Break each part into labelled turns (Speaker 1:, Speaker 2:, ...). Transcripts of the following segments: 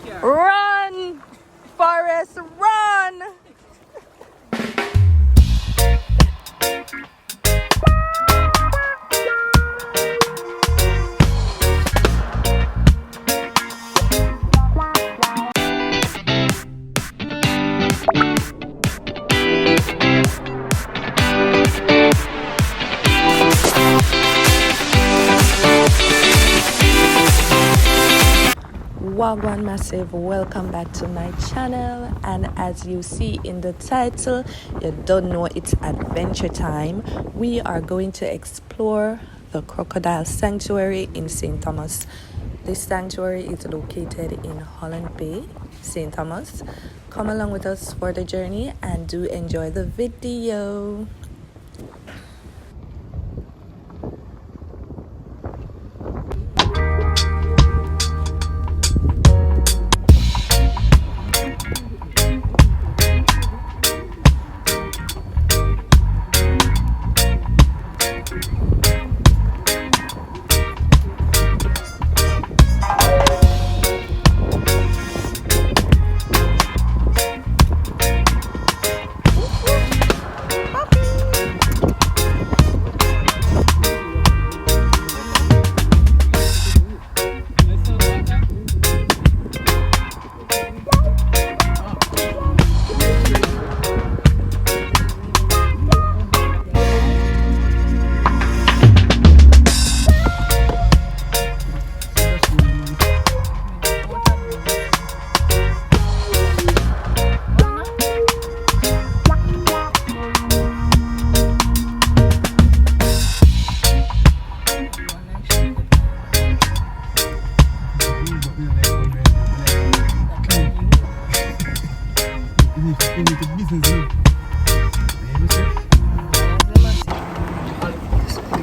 Speaker 1: Run! Forest, run! Wagwan Massive, welcome back to my channel, and as you see in the title, you don't know it's adventure time. We are going to explore the Crocodile Sanctuary in St. Thomas. This sanctuary is located in Hollad Bay, St. Thomas. Come along with us for the journey and do enjoy the video.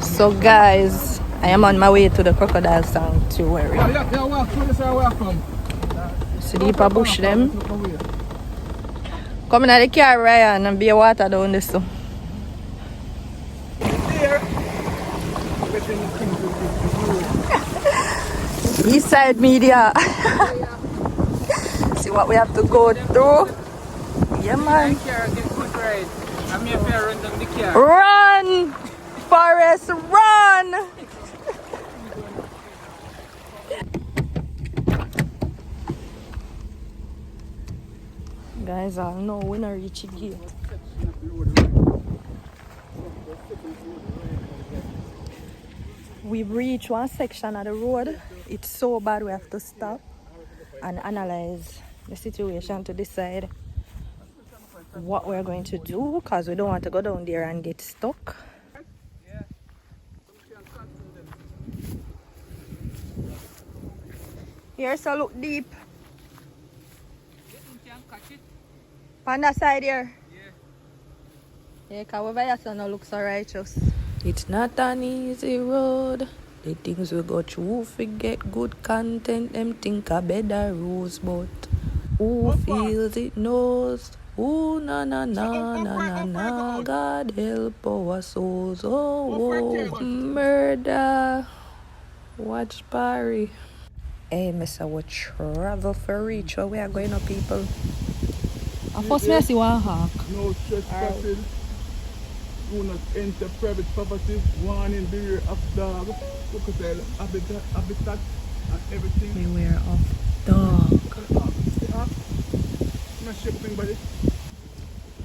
Speaker 1: So guys, I am on my way to the Crocodile Sanctuary. See the deep bush them. Come in the car, Ryan, and be a water down this. So. East Side Media. See what we have to go through. Yeah, man. Run! Forest, run! Guys, I know we're not reaching here. We've reached one section of the road. It's so bad we have to stop and analyze the situation to decide what we're going to do, because we don't want to go down there and get stuck. Here, so look deep. On that side here. Yeah, because over here so now looks so righteous. It's not an easy road. The things we go through, forget good content. Them think a better rules, but who feels it knows. Ooh, na na na na na na. God help our souls. Oh, whoa. Murder. Watch Barry. Hey, Mr. We travel for reach where we are going up, people. And first, I see one hawk.
Speaker 2: No trespassing. Do not enter private property. Warning, beware of dog, crocodile, habitat, and everything.
Speaker 1: Beware of dog.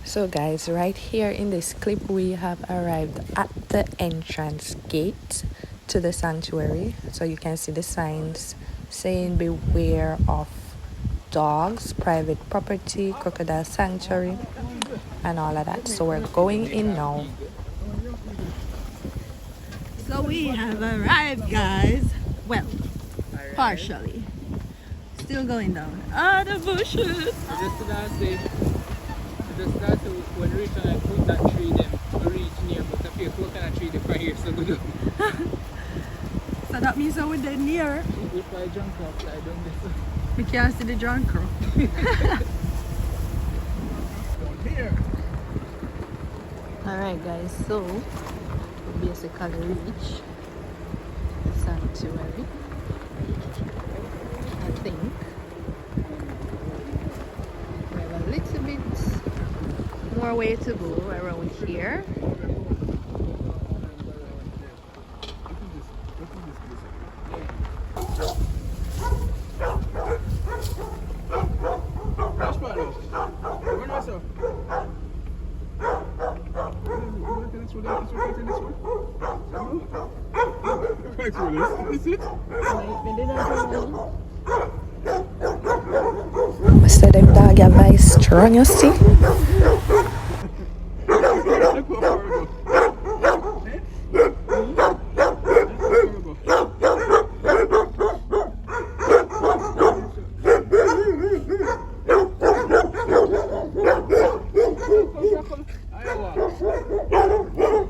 Speaker 1: So guys, right here in this clip, we have arrived at the entrance gate to the sanctuary. So you can see the signs saying beware of dogs, private property, crocodile sanctuary, and all of that. So we're going in now. So we have arrived, guys. Well, partially. Still going down. Ah, the bushes.
Speaker 2: When we reach on a coconut tree, then we reach near, but if you coconut tree, the fire so good.
Speaker 1: So that means that we're dead near.
Speaker 2: We fly junk up, I don't guess.
Speaker 1: We can't see the drunk crow.
Speaker 2: Here.
Speaker 1: Alright guys, so we basically reach the sanctuary, I think. more way to go around here. I said them dog have very strong, you see?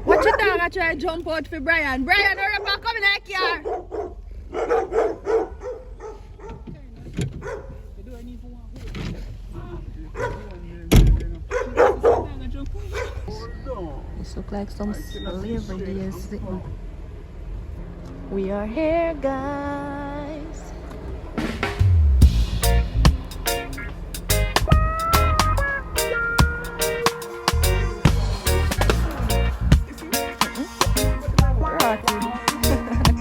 Speaker 1: Watch your dog, I try to jump out for Brian. Brian, hurry up and come in that car. This look like some slavery days. We are here, guys.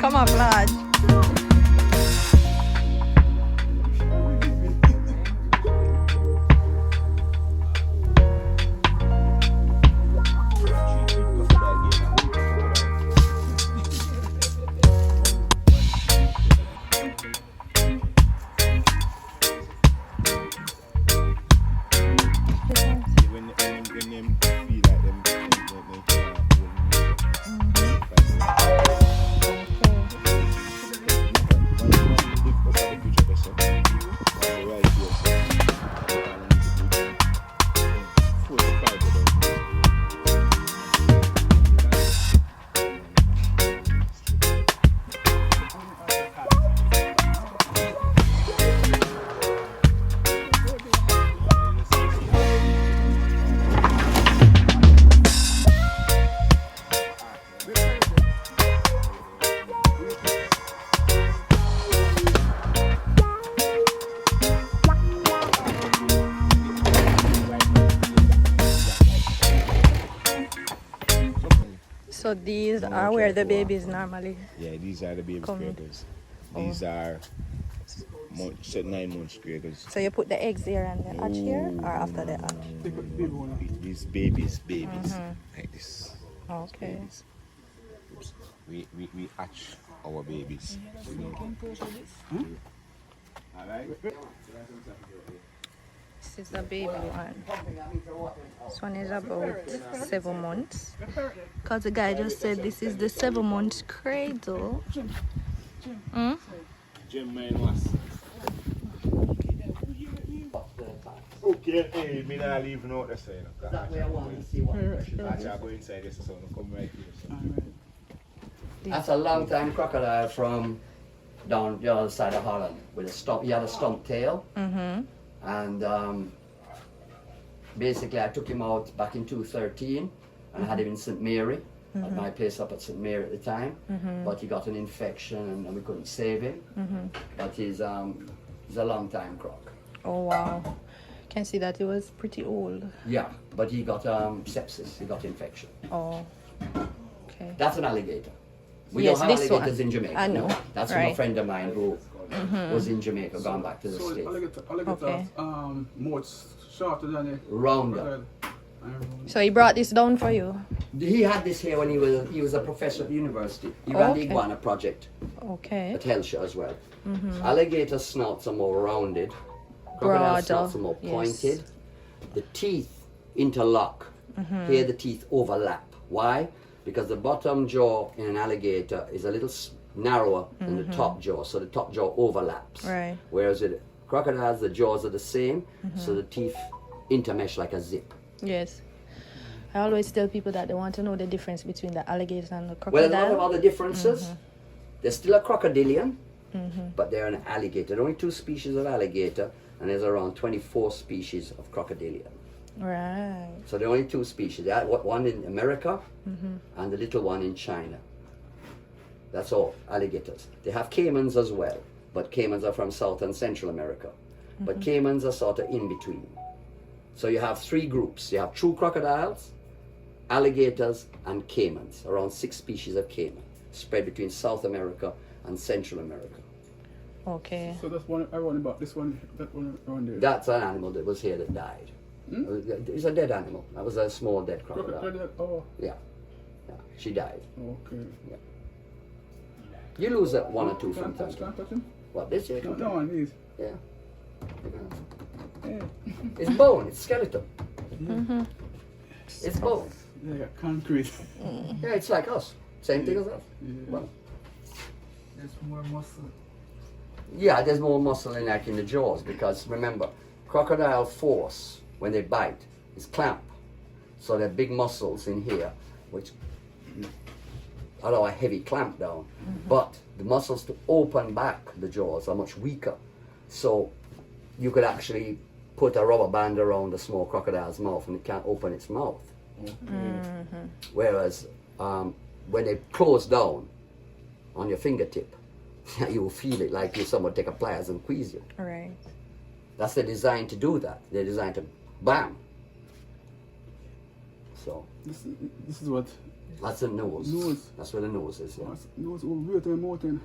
Speaker 1: Camouflage. So these are where the babies normally.
Speaker 3: Yeah, these are the baby crackers. These are 9 months crackers.
Speaker 1: So you put the eggs here and the hatch here, or after the hatch?
Speaker 3: These babies, like this.
Speaker 1: Okay.
Speaker 3: Babies. Oops. We hatch our babies. Alright.
Speaker 1: This is the baby one. This one is about 7 months. Because the guy just said this is the 7-month cradle.
Speaker 3: Jim was. Okay, hey, me not leaving out the side.
Speaker 4: That way I want to see what
Speaker 3: I go inside this, so I come right here. So.
Speaker 4: That's a long time crocodile from down the other side of Holland with a stump. He had a stump tail. And basically I took him out back in 2013 and I had him in St. Mary at my place up at St. Mary at the time. But he got an infection and we couldn't save him. But he's a long time croc.
Speaker 1: Oh wow. Can see that he was pretty old.
Speaker 4: Yeah, but he got sepsis, he got infection.
Speaker 1: Oh, okay.
Speaker 4: That's an alligator. We
Speaker 1: Yes,
Speaker 4: don't have
Speaker 1: this
Speaker 4: alligators
Speaker 1: one.
Speaker 4: in Jamaica.
Speaker 1: I know,
Speaker 4: No. That's from
Speaker 1: right.
Speaker 4: a friend of mine who was in Jamaica, gone back to the
Speaker 2: So
Speaker 4: States.
Speaker 2: alligator,
Speaker 1: Okay.
Speaker 2: more shorter than a
Speaker 4: Rounder.
Speaker 1: So he brought this down for you?
Speaker 4: He had this here when he was a professor at the university. He ran the
Speaker 1: Okay.
Speaker 4: iguana project
Speaker 1: Okay.
Speaker 4: at Hellshire as well. Alligator snouts are more rounded. Crocodile
Speaker 1: Broader,
Speaker 4: snouts are more
Speaker 1: yes.
Speaker 4: pointed. The teeth interlock. Here the teeth overlap. Why? Because the bottom jaw in an alligator is a little narrower than the top jaw, so the top jaw overlaps.
Speaker 1: Right.
Speaker 4: Whereas with crocodiles, the jaws are the same, so the teeth intermesh like a zip.
Speaker 1: Yes. I always tell people that they want to know the difference between the alligator and the
Speaker 4: Well,
Speaker 1: crocodile.
Speaker 4: a lot of other differences. They're still a crocodilian, but they're an alligator. There are only 2 species of alligator, and there's around 24 species of crocodilian.
Speaker 1: Right.
Speaker 4: So there are only 2 species. There are one in America and the little one in China. That's all, alligators. They have caimans as well, but caimans are from South and Central America. But caimans are sort of in between. So you have three groups. You have true crocodiles, alligators, and caimans. Around 6 species of caiman spread between South America and Central America.
Speaker 1: Okay.
Speaker 2: So that's one I want about this one, that one around there.
Speaker 4: That's an animal that was here that died. It's a dead animal. That was a small dead crocodile.
Speaker 2: Crocodile, oh,
Speaker 4: Yeah. She died.
Speaker 2: okay.
Speaker 4: You lose that one or two from
Speaker 2: Can't
Speaker 4: time
Speaker 2: touch,
Speaker 4: to time.
Speaker 2: can't touch him?
Speaker 4: What, this here?
Speaker 2: No one is.
Speaker 4: Yeah.
Speaker 2: Yeah.
Speaker 4: It's bone, it's skeleton. It's bone.
Speaker 2: Yeah, concrete.
Speaker 4: Yeah, it's like us. Same thing as us. Well,
Speaker 5: There's more muscle.
Speaker 4: yeah, there's more muscle in like in the jaws because remember, crocodile force when they bite is clamp. So there are big muscles in here which allow a heavy clamp down. But the muscles to open back the jaws are much weaker. So you could actually put a rubber band around the small crocodile's mouth and it can't open its mouth. Whereas when they close down on your fingertip, you will feel it like you someone take a pliers and squeeze you.
Speaker 1: Right.
Speaker 4: That's the design to do that. They're designed to bam. So
Speaker 2: This is what?
Speaker 4: that's the nose.
Speaker 2: Nose.
Speaker 4: That's where the nose is. Yeah.
Speaker 2: Nose over here to the mountain.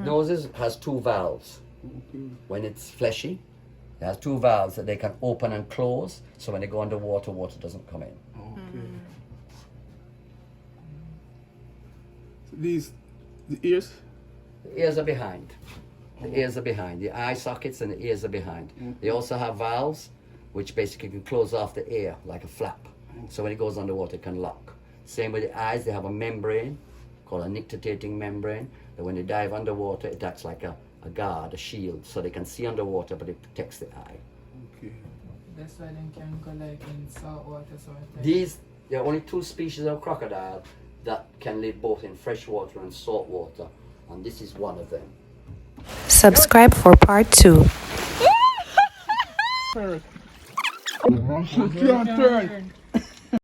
Speaker 4: Noses has 2 valves.
Speaker 2: Okay.
Speaker 4: When it's fleshy, it has 2 valves that they can open and close. So when they go underwater, water doesn't come in.
Speaker 2: Okay. So these, the ears?
Speaker 4: The ears are behind. The ears are behind. The eye sockets and the ears are behind. They also have valves, which basically can close off the air like a flap. So when it goes underwater, it can lock. Same with the eyes, they have a membrane called a nictitating membrane. That when they dive underwater, it acts like a guard, a shield, so they can see underwater, but it protects the eye.
Speaker 2: Okay.
Speaker 5: That's why they can go like in salt water sort of thing.
Speaker 4: There are only 2 species of crocodile that can live both in fresh water and salt water, and this is one of them.
Speaker 1: Subscribe for part 2.
Speaker 2: Parrot. You can't turn.